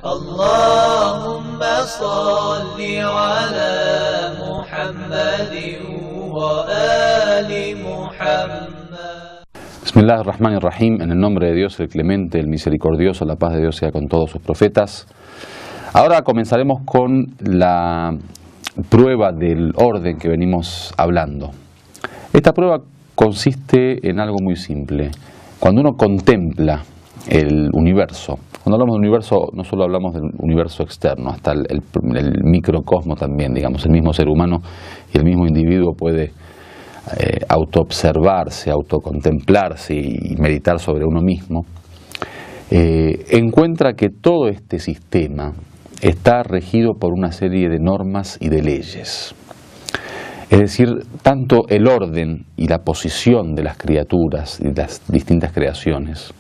اللهم صل على محمد وآل محمد. Bismillahirrahmanirrahim. En el nombre de Dios, el clemente, el misericordioso, la paz de Dios sea con todos sus profetas. Ahora comenzaremos con la prueba del orden que venimos hablando. Esta prueba consiste en algo muy simple. Cuando uno contempla el universo, cuando hablamos del universo no solo hablamos del universo externo, hasta el microcosmo también, digamos, el mismo ser humano y el mismo individuo puede autoobservarse, autocontemplarse y meditar sobre uno mismo, encuentra que todo este sistema está regido por una serie de normas y de leyes. Es decir, tanto el orden y la posición de las criaturas y las distintas creaciones,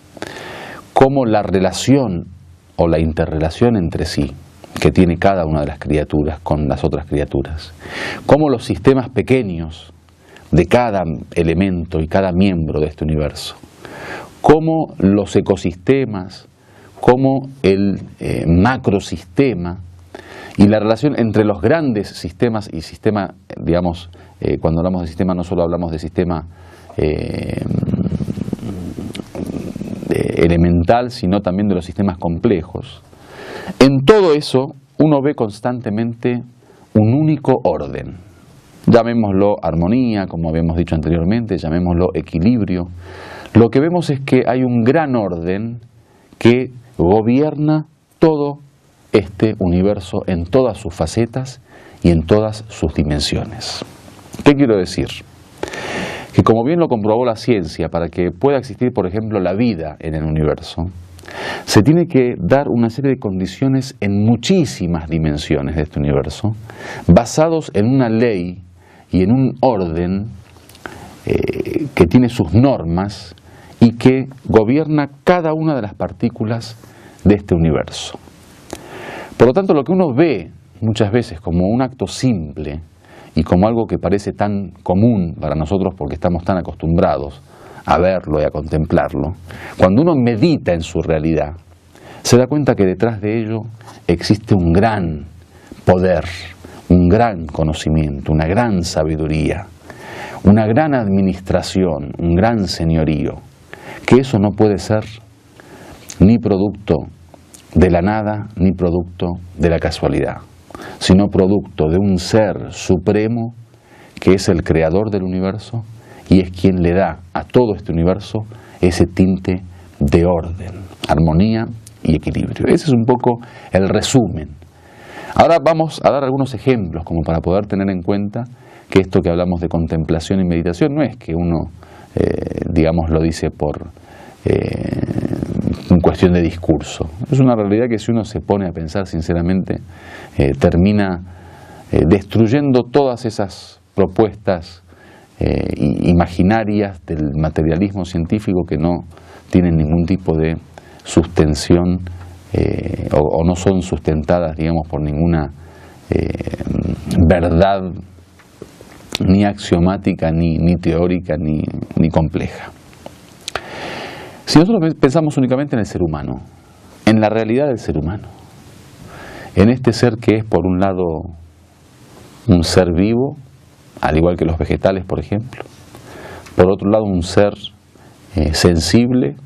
como la relación o la interrelación entre sí que tiene cada una de las criaturas con las otras criaturas, como los sistemas pequeños de cada elemento y cada miembro de este universo, como los ecosistemas, como el macrosistema y la relación entre los grandes sistemas y sistema, digamos, cuando hablamos de sistema no solo hablamos de sistema elemental, sino también de los sistemas complejos. En todo eso uno ve constantemente un único orden. Llamémoslo armonía, como habíamos dicho anteriormente, llamémoslo equilibrio. Lo que vemos es que hay un gran orden que gobierna todo este universo en todas sus facetas y en todas sus dimensiones. ¿Qué quiero decir? Que como bien lo comprobó la ciencia, para que pueda existir, por ejemplo, la vida en el universo, se tiene que dar una serie de condiciones en muchísimas dimensiones de este universo, basados en una ley y en un orden que tiene sus normas y que gobierna cada una de las partículas de este universo. Por lo tanto, lo que uno ve muchas veces como un acto simple y como algo que parece tan común para nosotros porque estamos tan acostumbrados a verlo y a contemplarlo, cuando uno medita en su realidad, se da cuenta que detrás de ello existe un gran poder, un gran conocimiento, una gran sabiduría, una gran administración, un gran señorío, que eso no puede ser ni producto de la nada ni producto de la casualidad, sino producto de un ser supremo que es el creador del universo y es quien le da a todo este universo ese tinte de orden, armonía y equilibrio. Ese es un poco el resumen. Ahora vamos a dar algunos ejemplos como para poder tener en cuenta que esto que hablamos de contemplación y meditación no es que uno, digamos, lo dice por cuestión de discurso. Es una realidad que si uno se pone a pensar sinceramente, termina destruyendo todas esas propuestas imaginarias del materialismo científico que no tienen ningún tipo de sustención o no son sustentadas, digamos, por ninguna verdad ni axiomática, ni teórica, ni compleja. Si nosotros pensamos únicamente en el ser humano, en la realidad del ser humano, en este ser que es por un lado un ser vivo, al igual que los vegetales, por ejemplo, por otro lado un ser sensible,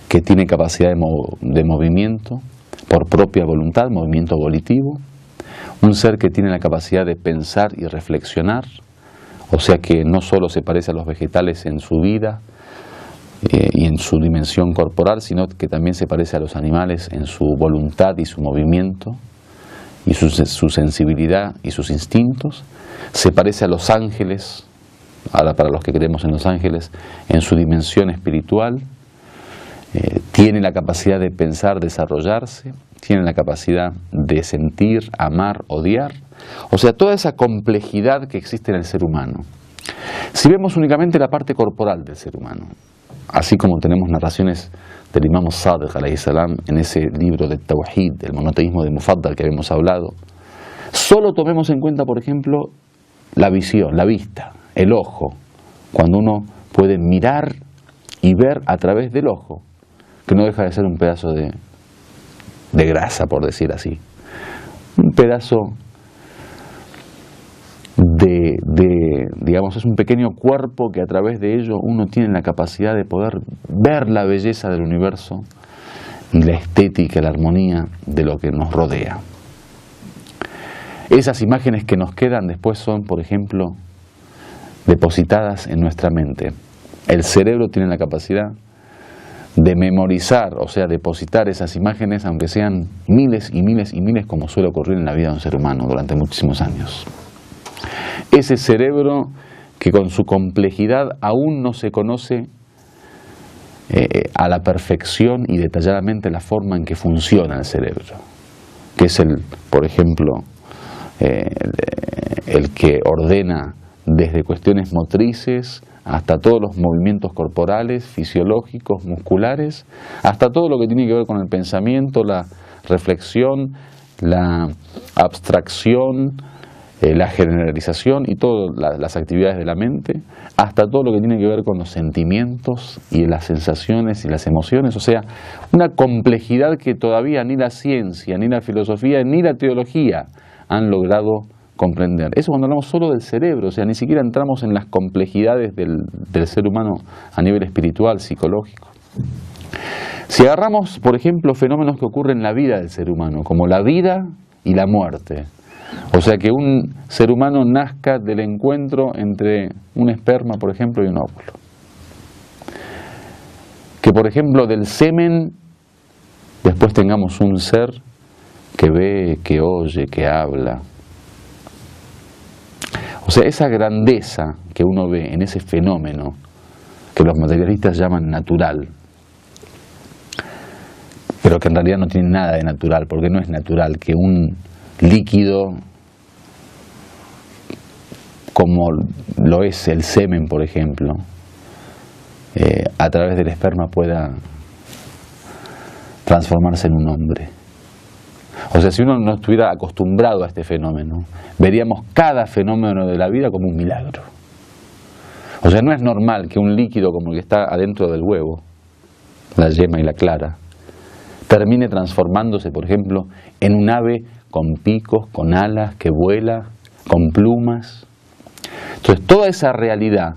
que tiene capacidad de movimiento por propia voluntad, movimiento volitivo, un ser que tiene la capacidad de pensar y reflexionar, o sea que no solo se parece a los vegetales en su vida y en su dimensión corporal, sino que también se parece a los animales en su voluntad y su movimiento y su sensibilidad y sus instintos, se parece a los ángeles, ahora para los que creemos en los ángeles, en su dimensión espiritual, tiene la capacidad de pensar, desarrollarse, tiene la capacidad de sentir, amar, odiar, o sea, toda esa complejidad que existe en el ser humano. Si vemos únicamente la parte corporal del ser humano, así como tenemos narraciones del Imam Sadiq alayhi salam en ese libro de Tawhid, el monoteísmo de Mufaddal que habíamos hablado, solo tomemos en cuenta, por ejemplo, la visión, la vista, el ojo, cuando uno puede mirar y ver a través del ojo, que no deja de ser un pedazo de de grasa, por decir así. Un pedazo digamos, es un pequeño cuerpo que a través de ello uno tiene la capacidad de poder ver la belleza del universo y la estética, la armonía de lo que nos rodea. Esas imágenes que nos quedan después son, por ejemplo, depositadas en nuestra mente. El cerebro tiene la capacidad de memorizar, o sea, depositar esas imágenes, aunque sean miles y miles y miles, como suele ocurrir en la vida de un ser humano durante muchísimos años. Ese cerebro que con su complejidad aún no se conoce a la perfección y detalladamente la forma en que funciona el cerebro, que es por ejemplo, el que ordena desde cuestiones motrices hasta todos los movimientos corporales, fisiológicos, musculares, hasta todo lo que tiene que ver con el pensamiento, la reflexión, la abstracción, la generalización y todas las actividades de la mente, hasta todo lo que tiene que ver con los sentimientos y las sensaciones y las emociones. O sea, una complejidad que todavía ni la ciencia, ni la filosofía, ni la teología han logrado comprender. Eso cuando hablamos solo del cerebro, o sea, ni siquiera entramos en las complejidades del ser humano a nivel espiritual, psicológico. Si agarramos, por ejemplo, fenómenos que ocurren en la vida del ser humano, como la vida y la muerte, o sea, que un ser humano nazca del encuentro entre un esperma, por ejemplo, y un óvulo. Que, por ejemplo, del semen después tengamos un ser que ve, que oye, que habla. O sea, esa grandeza que uno ve en ese fenómeno que los materialistas llaman natural, pero que en realidad no tiene nada de natural, porque no es natural que un líquido como lo es el semen, por ejemplo, a través del esperma pueda transformarse en un hombre. O sea, si uno no estuviera acostumbrado a este fenómeno, veríamos cada fenómeno de la vida como un milagro. O sea, no es normal que un líquido como el que está adentro del huevo, la yema y la clara, termine transformándose, por ejemplo, en un ave con picos, con alas, que vuela, con plumas. Entonces, toda esa realidad,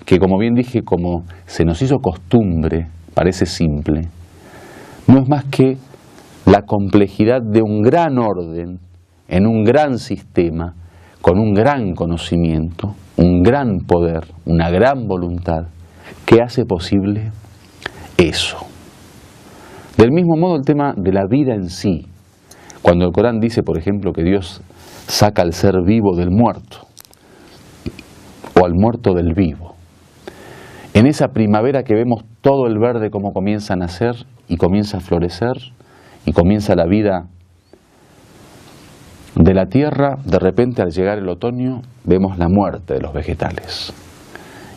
que como bien dije, como se nos hizo costumbre, parece simple, no es más que la complejidad de un gran orden, en un gran sistema, con un gran conocimiento, un gran poder, una gran voluntad, que hace posible eso. Del mismo modo el tema de la vida en sí, cuando el Corán dice, por ejemplo, que Dios saca al ser vivo del muerto, o al muerto del vivo. En esa primavera que vemos todo el verde como comienza a nacer y comienza a florecer y comienza la vida de la tierra, de repente al llegar el otoño vemos la muerte de los vegetales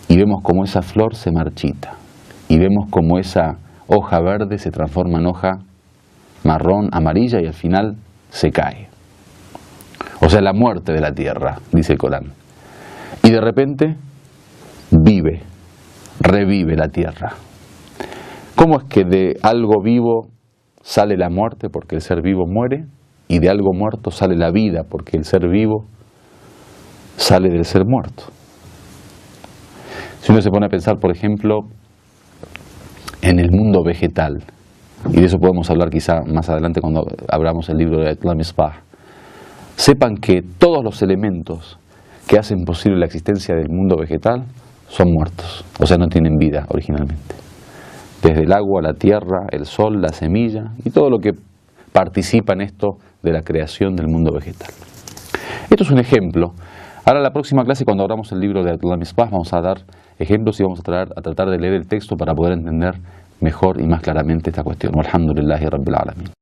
y vemos cómo esa flor se marchita y vemos cómo esa hoja verde se transforma en hoja marrón, amarilla y al final se cae. O sea, la muerte de la tierra, dice el Corán. Y de repente revive la tierra. ¿Cómo es que de algo vivo sale la muerte porque el ser vivo muere? Y de algo muerto sale la vida porque el ser vivo sale del ser muerto. Si uno se pone a pensar, por ejemplo, en el mundo vegetal, y de eso podemos hablar quizá más adelante cuando abramos el libro de Ayatollah Misbah, sepan que todos los elementos que hacen posible la existencia del mundo vegetal son muertos, o sea, no tienen vida originalmente. Desde el agua, la tierra, el sol, la semilla y todo lo que participa en esto de la creación del mundo vegetal. Esto es un ejemplo. Ahora en la próxima clase, cuando abramos el libro de Ayatollah Misbah, vamos a dar ejemplos y vamos a tratar de leer el texto para poder entender mejor y más claramente esta cuestión. Alhamdulillahi Rabbil Alamin.